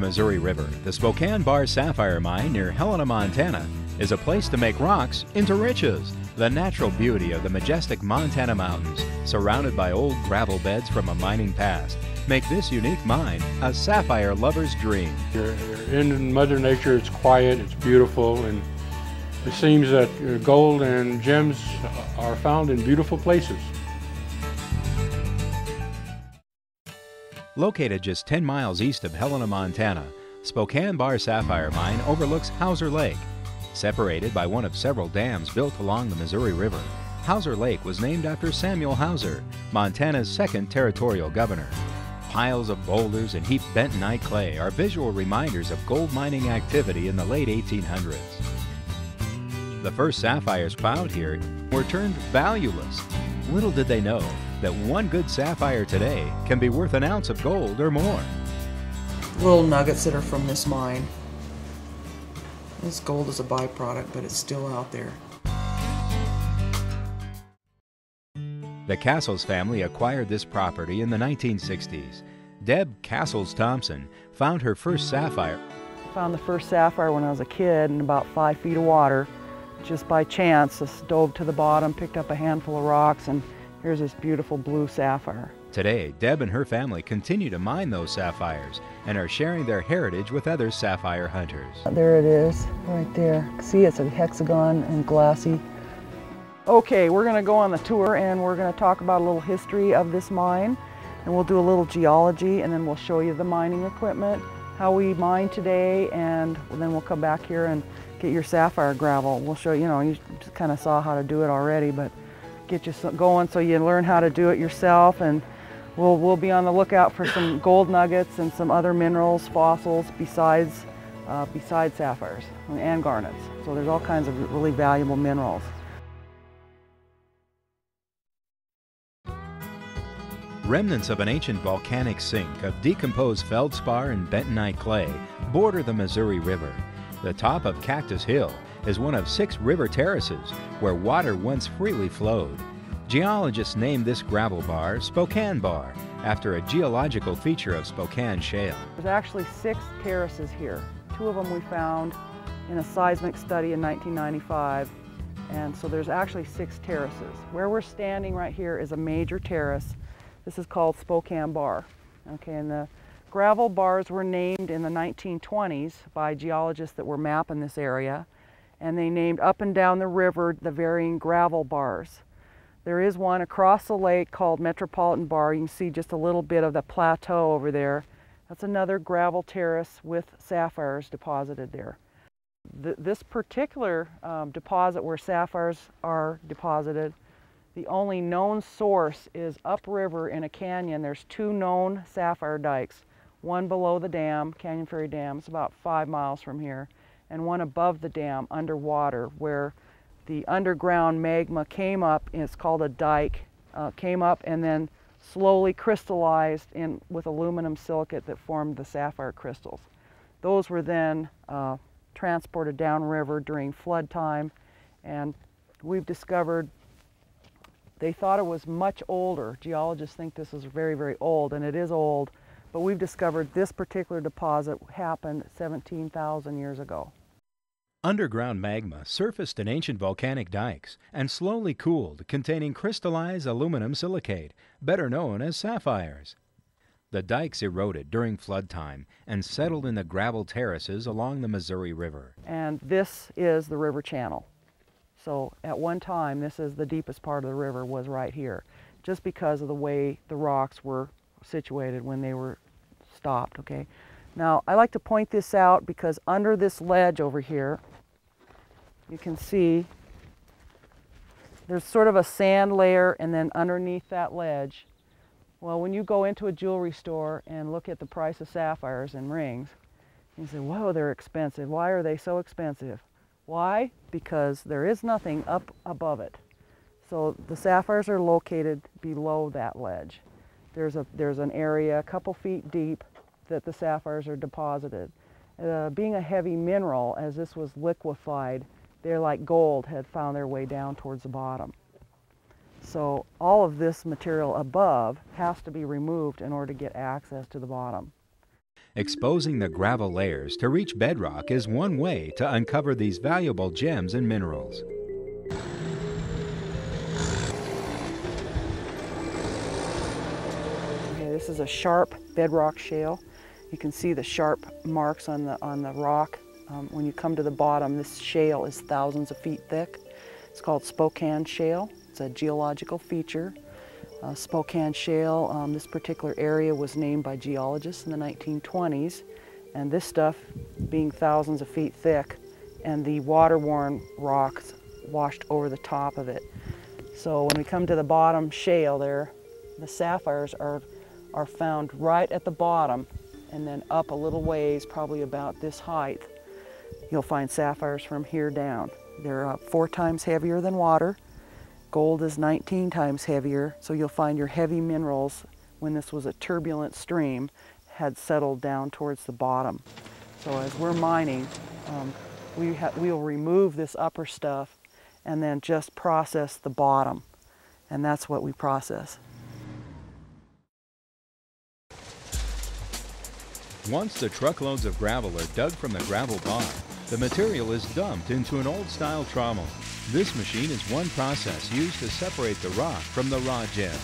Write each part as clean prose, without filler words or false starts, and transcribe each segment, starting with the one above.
Missouri River, the Spokane Bar Sapphire Mine near Helena, Montana, is a place to make rocks into riches. The natural beauty of the majestic Montana mountains, surrounded by old gravel beds from a mining past, make this unique mine a sapphire lover's dream. You're in Mother Nature, it's quiet, it's beautiful, and it seems that gold and gems are found in beautiful places. Located just 10 miles east of Helena, Montana, Spokane Bar Sapphire Mine overlooks Hauser Lake. Separated by one of several dams built along the Missouri River, Hauser Lake was named after Samuel Hauser, Montana's second territorial governor. Piles of boulders and heaped bentonite clay are visual reminders of gold mining activity in the late 1800s. The first sapphires found here were turned valueless. Little did they know that one good sapphire today can be worth an ounce of gold or more. Little nuggets that are from this mine. This gold is a byproduct, but it's still out there. The Castles family acquired this property in the 1960s. Deb Thompson found her first sapphire. I found the first sapphire when I was a kid in about 5 feet of water. Just by chance, I dove to the bottom, picked up a handful of rocks, and here's this beautiful blue sapphire. Today, Deb and her family continue to mine those sapphires and are sharing their heritage with other sapphire hunters. There it is, right there. See, it's a hexagon and glassy. Okay, we're going to go on the tour and we're going to talk about a little history of this mine, and we'll do a little geology, and then we'll show you the mining equipment, how we mine today, and then we'll come back here and get your sapphire gravel. We'll show you, you just kind of saw how to do it already, but get you going so you learn how to do it yourself, and we'll be on the lookout for some gold nuggets and some other minerals, fossils, besides sapphires and garnets. So there's all kinds of really valuable minerals. Remnants of an ancient volcanic sink of decomposed feldspar and bentonite clay border the Missouri River. The top of Cactus Hill is one of 6 river terraces where water once freely flowed. Geologists named this gravel bar Spokane Bar after a geological feature of Spokane shale. There's actually 6 terraces here. 2 of them we found in a seismic study in 1995, and so there's actually 6 terraces. Where we're standing right here is a major terrace. This is called Spokane Bar. Okay, and the gravel bars were named in the 1920s by geologists that were mapping this area, and they named up and down the river the varying gravel bars. There is one across the lake called Metropolitan Bar. You can see just a little bit of the plateau over there. That's another gravel terrace with sapphires deposited there. This particular deposit where sapphires are deposited, the only known source is upriver in a canyon. There's 2 known sapphire dikes, one below the dam, Canyon Ferry Dam, it's about 5 miles from here, and one above the dam underwater where the underground magma came up, and it's called a dike, came up and then slowly crystallized in with aluminum silicate that formed the sapphire crystals. Those were then transported downriver during flood time, and we've discovered they thought it was much older. Geologists think this is very, very old, and it is old, but we've discovered this particular deposit happened 17,000 years ago. Underground magma surfaced in ancient volcanic dikes and slowly cooled, containing crystallized aluminum silicate, better known as sapphires. The dikes eroded during flood time and settled in the gravel terraces along the Missouri River. And this is the river channel. So at one time, this is the deepest part of the river, was right here, just because of the way the rocks were situated when they were stopped, okay? Now, I like to point this out because under this ledge over here, you can see there's sort of a sand layer, and then underneath that ledge, well, when you go into a jewelry store and look at the price of sapphires and rings, you say, whoa, they're expensive. Why are they so expensive? Why? Because there is nothing up above it. So the sapphires are located below that ledge. There's an area a couple feet deep that the sapphires are deposited. Being a heavy mineral, as this was liquefied, they're like gold, had found their way down towards the bottom. So all of this material above has to be removed in order to get access to the bottom. Exposing the gravel layers to reach bedrock is one way to uncover these valuable gems and minerals. Okay, this is a sharp bedrock shale. You can see the sharp marks on the rock. When you come to the bottom, this shale is thousands of feet thick. It's called Spokane shale. It's a geological feature. Spokane shale, this particular area was named by geologists in the 1920s, and this stuff being thousands of feet thick, and the water-worn rocks washed over the top of it. So when we come to the bottom shale there, the sapphires are found right at the bottom, and then up a little ways, probably about this height, you'll find sapphires from here down. They're 4 times heavier than water. Gold is 19 times heavier, so you'll find your heavy minerals, when this was a turbulent stream, had settled down towards the bottom. So as we're mining, we'll remove this upper stuff and then just process the bottom, and that's what we process. Once the truckloads of gravel are dug from the gravel bar, the material is dumped into an old-style trommel. This machine is one process used to separate the rock from the raw gems.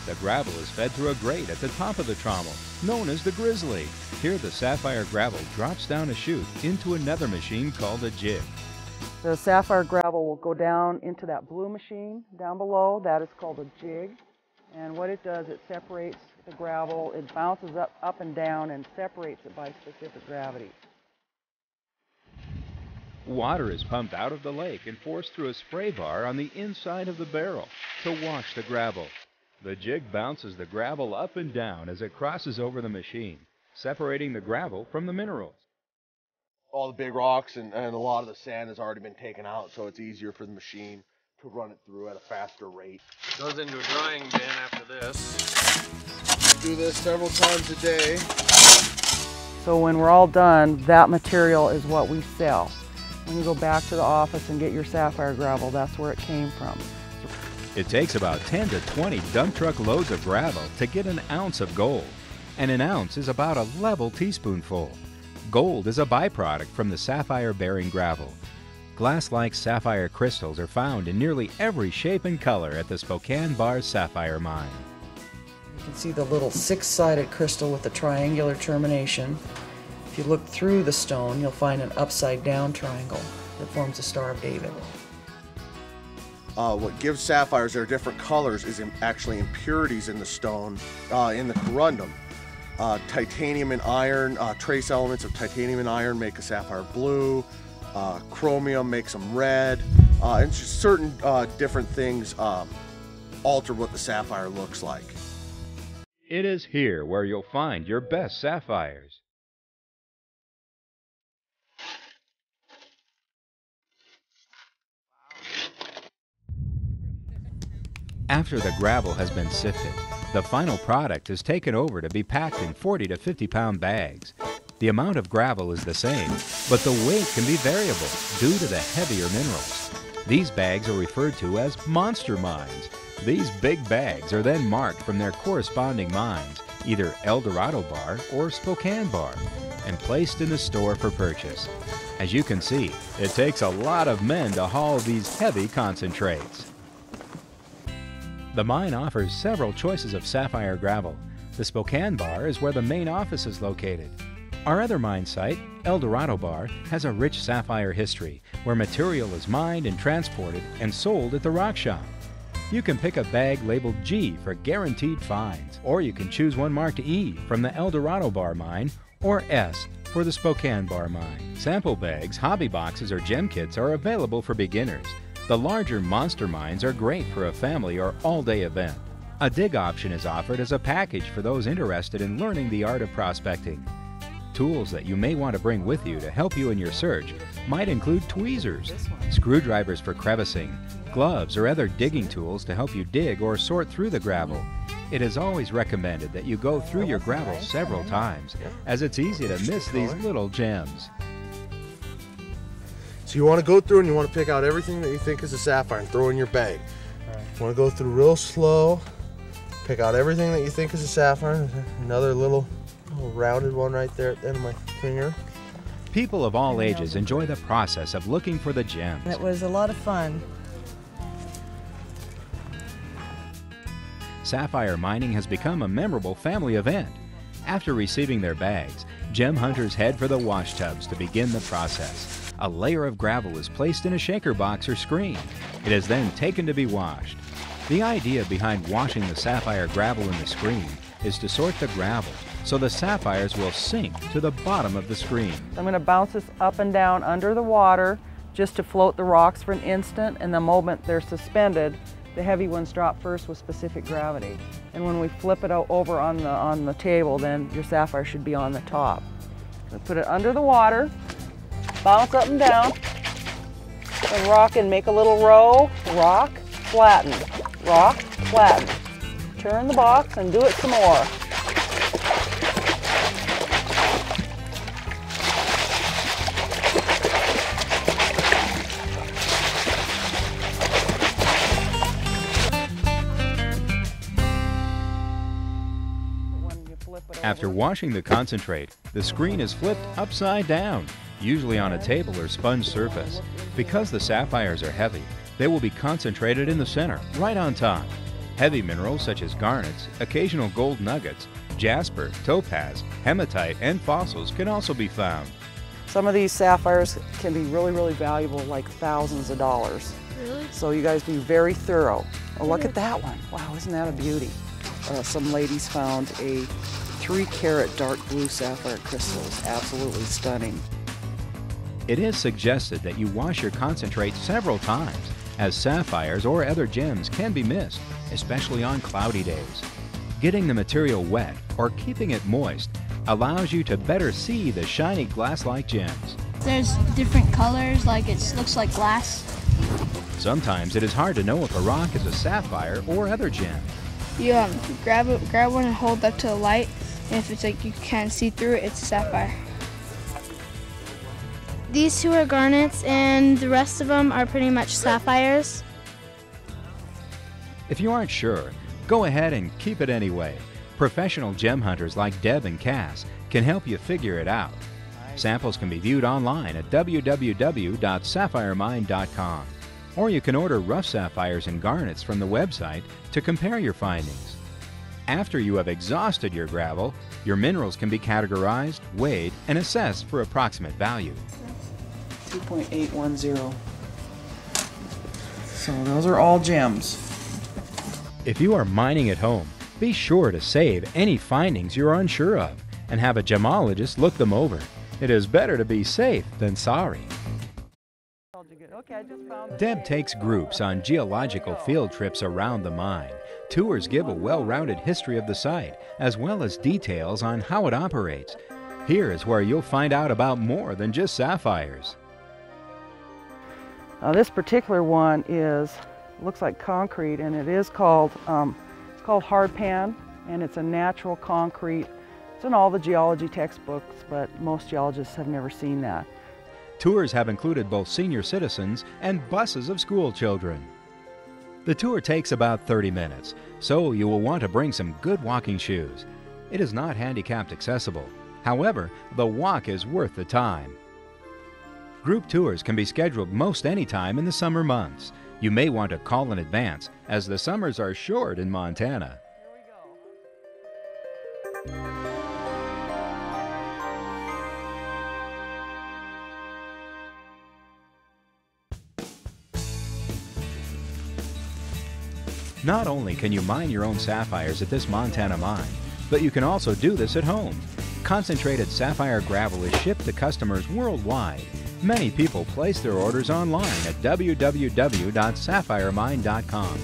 The gravel is fed through a grate at the top of the trommel, known as the grizzly. Here the sapphire gravel drops down a chute into another machine called a jig. The sapphire gravel will go down into that blue machine down below. That is called a jig. And what it does, it separates the gravel. It bounces up and down and separates it by specific gravity. Water is pumped out of the lake and forced through a spray bar on the inside of the barrel to wash the gravel. The jig bounces the gravel up and down as it crosses over the machine, separating the gravel from the minerals. All the big rocks and a lot of the sand has already been taken out, so it's easier for the machine to run it through at a faster rate. Goes into a drying bin after this. Do this several times a day. So when we're all done, that material is what we sell. When you go back to the office and get your sapphire gravel, that's where it came from. It takes about 10 to 20 dump truck loads of gravel to get an ounce of gold, and an ounce is about a level teaspoonful. Gold is a byproduct from the sapphire-bearing gravel. Glass-like sapphire crystals are found in nearly every shape and color at the Spokane Bar Sapphire Mine. You can see the little 6-sided crystal with the triangular termination. If you look through the stone, you'll find an upside-down triangle that forms the Star of David. What gives sapphires their different colors is actually impurities in the stone, in the corundum. Titanium and iron, trace elements of titanium and iron make a sapphire blue. Chromium makes them red. And just certain different things alter what the sapphire looks like. It is here where you'll find your best sapphires. After the gravel has been sifted, the final product is taken over to be packed in 40 to 50 pound bags. The amount of gravel is the same, but the weight can be variable due to the heavier minerals. These bags are referred to as monster mines. These big bags are then marked from their corresponding mines, either El Dorado Bar or Spokane Bar, and placed in the store for purchase. As you can see, it takes a lot of men to haul these heavy concentrates. The mine offers several choices of sapphire gravel. The Spokane Bar is where the main office is located. Our other mine site, El Dorado Bar, has a rich sapphire history where material is mined and transported and sold at the rock shop. You can pick a bag labeled G for guaranteed finds, or you can choose one marked E from the El Dorado Bar Mine, or S for the Spokane Bar Mine. Sample bags, hobby boxes, or gem kits are available for beginners. The larger monster mines are great for a family or all-day event. A dig option is offered as a package for those interested in learning the art of prospecting. Tools that you may want to bring with you to help you in your search might include tweezers, screwdrivers for crevicing, gloves or other digging tools to help you dig or sort through the gravel. It is always recommended that you go through your gravel several times, as it's easy to miss these little gems. So you want to go through and you want to pick out everything that you think is a sapphire and throw in your bag. You want to go through real slow, pick out everything that you think is a sapphire. Another little little rounded one right there at the end of my finger. People of all ages enjoy the process of looking for the gems. It was a lot of fun. Sapphire mining has become a memorable family event. After receiving their bags, gem hunters head for the wash tubs to begin the process. A layer of gravel is placed in a shaker box or screen. It is then taken to be washed. The idea behind washing the sapphire gravel in the screen is to sort the gravel so the sapphires will sink to the bottom of the screen. I'm going to bounce this up and down under the water just to float the rocks for an instant, and the moment they're suspended, the heavy ones drop first with specific gravity. And when we flip it over on the table, then your sapphire should be on the top. So put it under the water, bounce up and down, and rock and make a little row. Rock, flatten, rock, flatten. Turn the box and do it some more. After washing the concentrate, the screen is flipped upside down, usually on a table or sponge surface. Because the sapphires are heavy, they will be concentrated in the center, right on top. Heavy minerals such as garnets, occasional gold nuggets, jasper, topaz, hematite, and fossils can also be found. Some of these sapphires can be really, really valuable, like thousands of dollars. Really? So you guys be very thorough. Oh, look at that one. Wow, isn't that a beauty? Some ladies found a 3-carat dark blue sapphire crystals. Absolutely stunning. It is suggested that you wash your concentrate several times, as sapphires or other gems can be missed, especially on cloudy days. Getting the material wet or keeping it moist allows you to better see the shiny glass-like gems. There's different colors, like it looks like glass. Sometimes it is hard to know if a rock is a sapphire or other gem. You grab one and hold up to the light, and if it's like you can't see through it, it's a sapphire. These two are garnets, and the rest of them are pretty much sapphires. If you aren't sure, go ahead and keep it anyway. Professional gem hunters like Deb and Cass can help you figure it out. Samples can be viewed online at www.sapphiremine.com, or you can order rough sapphires and garnets from the website to compare your findings. After you have exhausted your gravel, your minerals can be categorized, weighed, and assessed for approximate value. 2.810. So those are all gems. If you are mining at home, be sure to save any findings you're unsure of and have a gemologist look them over. It is better to be safe than sorry. Deb takes groups on geological field trips around the mine. Tours give a well-rounded history of the site, as well as details on how it operates. Here is where you'll find out about more than just sapphires. Now this particular one looks like concrete, and it is called hard pan, and it's a natural concrete. It's in all the geology textbooks, but most geologists have never seen that. Tours have included both senior citizens and buses of school children. The tour takes about 30 minutes, so you will want to bring some good walking shoes. It is not handicapped accessible. However, the walk is worth the time. Group tours can be scheduled most any time in the summer months. You may want to call in advance, as the summers are short in Montana. Not only can you mine your own sapphires at this Montana mine, but you can also do this at home. Concentrated sapphire gravel is shipped to customers worldwide. Many people place their orders online at www.sapphiremine.com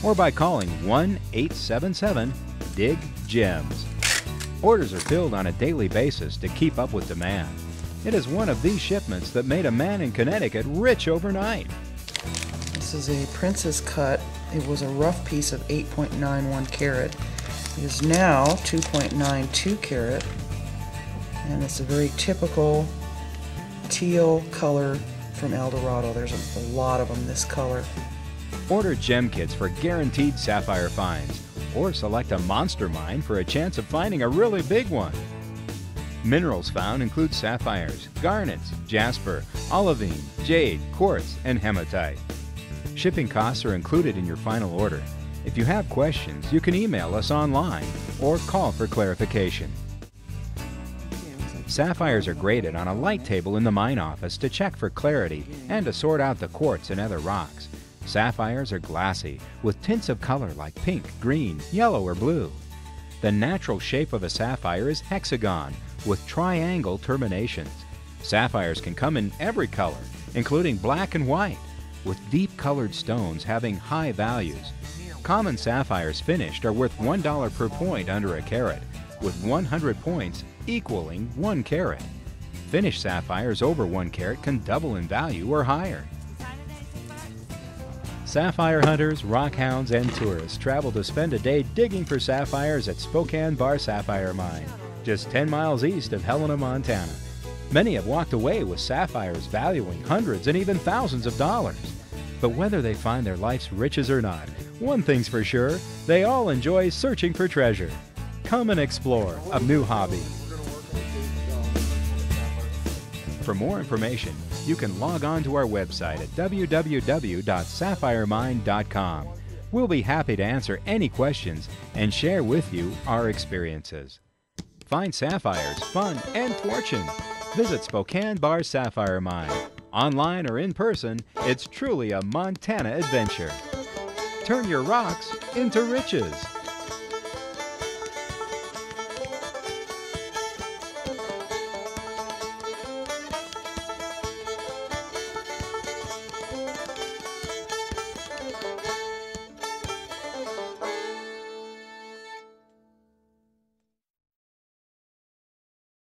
or by calling 1-877-DIG-GEMS. Orders are filled on a daily basis to keep up with demand. It is one of these shipments that made a man in Connecticut rich overnight. This is a princess cut. It was a rough piece of 8.91 carat. It is now 2.92 carat, and it's a very typical teal color from El Dorado. There's a lot of them this color. Order gem kits for guaranteed sapphire finds, or select a monster mine for a chance of finding a really big one. Minerals found include sapphires, garnets, jasper, olivine, jade, quartz, and hematite. Shipping costs are included in your final order. If you have questions, you can email us online or call for clarification. Sapphires are graded on a light table in the mine office to check for clarity and to sort out the quartz and other rocks. Sapphires are glassy, with tints of color like pink, green, yellow, or blue. The natural shape of a sapphire is hexagon, with triangle terminations. Sapphires can come in every color, including black and white, with deep-colored stones having high values. Common sapphires finished are worth $1 per point under a carat, with 100 points equaling 1 carat. Finished sapphires over 1 carat can double in value or higher. Sapphire hunters, rockhounds, and tourists travel to spend a day digging for sapphires at Spokane Bar Sapphire Mine, just 10 miles east of Helena, Montana. Many have walked away with sapphires valuing hundreds and even thousands of dollars. But whether they find their life's riches or not, one thing's for sure, they all enjoy searching for treasure. Come and explore a new hobby. For more information, you can log on to our website at www.sapphiremine.com. We'll be happy to answer any questions and share with you our experiences. Find sapphires, fun, and fortune. Visit Spokane Bar Sapphire Mine. Online or in person, it's truly a Montana adventure. Turn your rocks into riches.